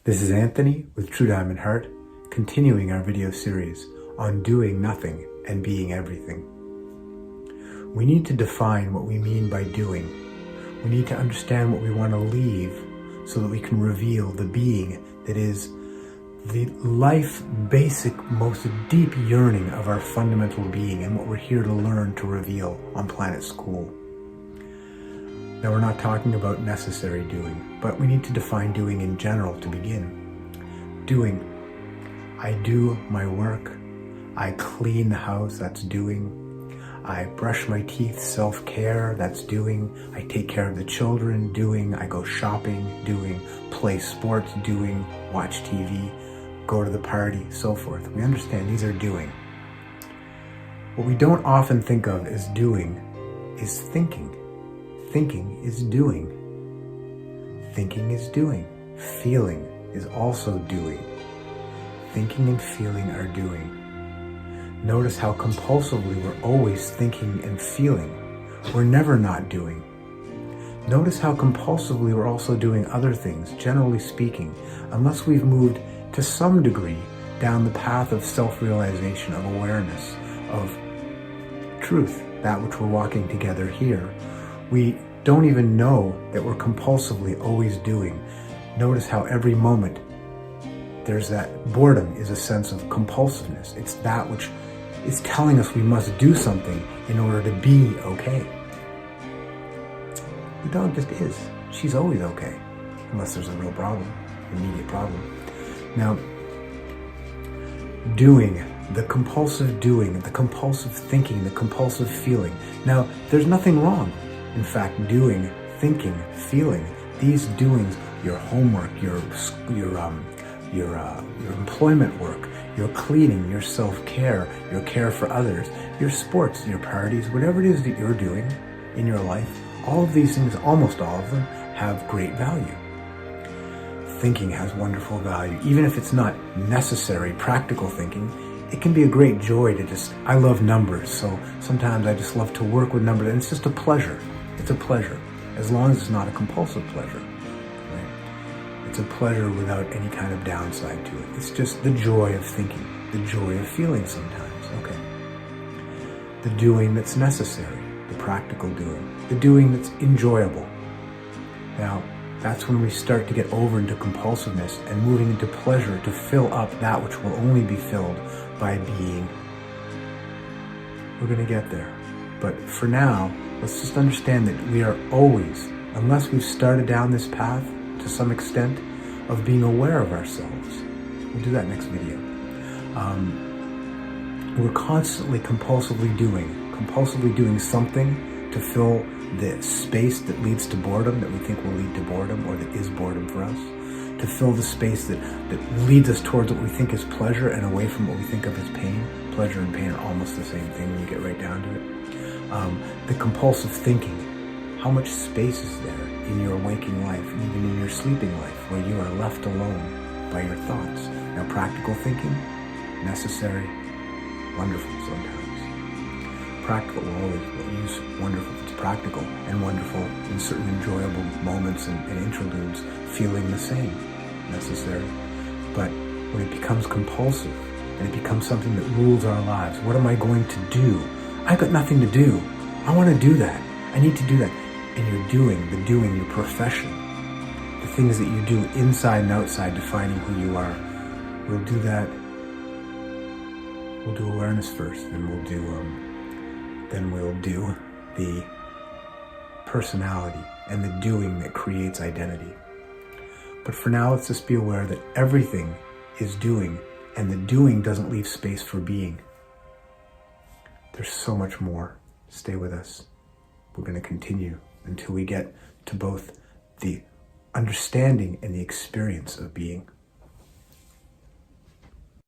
This is Anthony with True Diamond Heart, continuing our video series on doing nothing and being everything. We need to define what we mean by doing. We need to understand what we want to leave so that we can reveal the being that is the life, basic, most deep yearning of our fundamental being and what we're here to learn to reveal on Planet School. Now, we're not talking about necessary doing, but we need to define doing in general to begin. Doing. I do my work. I clean the house, that's doing. I brush my teeth, self-care, that's doing. I take care of the children, doing. I go shopping, doing. Play sports, doing. Watch TV, go to the party, so forth. We understand these are doing. What we don't often think of as doing is thinking. Thinking is doing. Thinking is doing. Feeling is also doing. Thinking and feeling are doing. Notice how compulsively we're always thinking and feeling. We're never not doing. Notice how compulsively we're also doing other things, generally speaking, unless we've moved to some degree down the path of self-realization, of awareness, of truth, that which we're walking together here. We don't even know that we're compulsively always doing. Notice how every moment there's that boredom is a sense of compulsiveness. It's that which is telling us we must do something in order to be okay. The dog just is. She's always okay, unless there's a real problem, immediate problem. Now, doing, the compulsive doing, the compulsive thinking, the compulsive feeling. Now, there's nothing wrong. In fact, doing, thinking, feeling, these doings, your homework, your employment work, your cleaning, your self-care, your care for others, your sports, your parties, whatever it is that you're doing in your life, all of these things, almost all of them, have great value. Thinking has wonderful value. Even if it's not necessary, practical thinking, it can be a great joy to I love numbers, so sometimes I just love to work with numbers, and it's just a pleasure. It's a pleasure, as long as it's not a compulsive pleasure. Right? It's a pleasure without any kind of downside to it. It's just the joy of thinking, the joy of feeling sometimes. Okay. The doing that's necessary, the practical doing, the doing that's enjoyable. Now, that's when we start to get over into compulsiveness and moving into pleasure to fill up that which will only be filled by being. We're going to get there. But for now, let's just understand that we are always, unless we've started down this path to some extent of being aware of ourselves. We'll do that next video. We're constantly compulsively doing something to fill the space that leads to boredom, that we think will lead to boredom, or that is boredom for us, to fill the space that leads us towards what we think is pleasure and away from what we think of as pain. Pleasure and pain are almost the same thing when you get right down to it. The compulsive thinking, how much space is there in your waking life, even in your sleeping life, where you are left alone by your thoughts? Now, practical thinking, necessary, wonderful sometimes. Practical will always use wonderful if it's practical, and wonderful in certain enjoyable moments and interludes, feeling the same, necessary. But when it becomes compulsive and it becomes something that rules our lives, what am I going to do? I've got nothing to do. I want to do that. I need to do that. And you're doing, your profession, the things that you do inside and outside, defining who you are. We'll do that. We'll do awareness first, then we'll do the personality and the doing that creates identity. But for now, let's just be aware that everything is doing, and the doing doesn't leave space for being. There's so much more. Stay with us. We're going to continue until we get to both the understanding and the experience of being.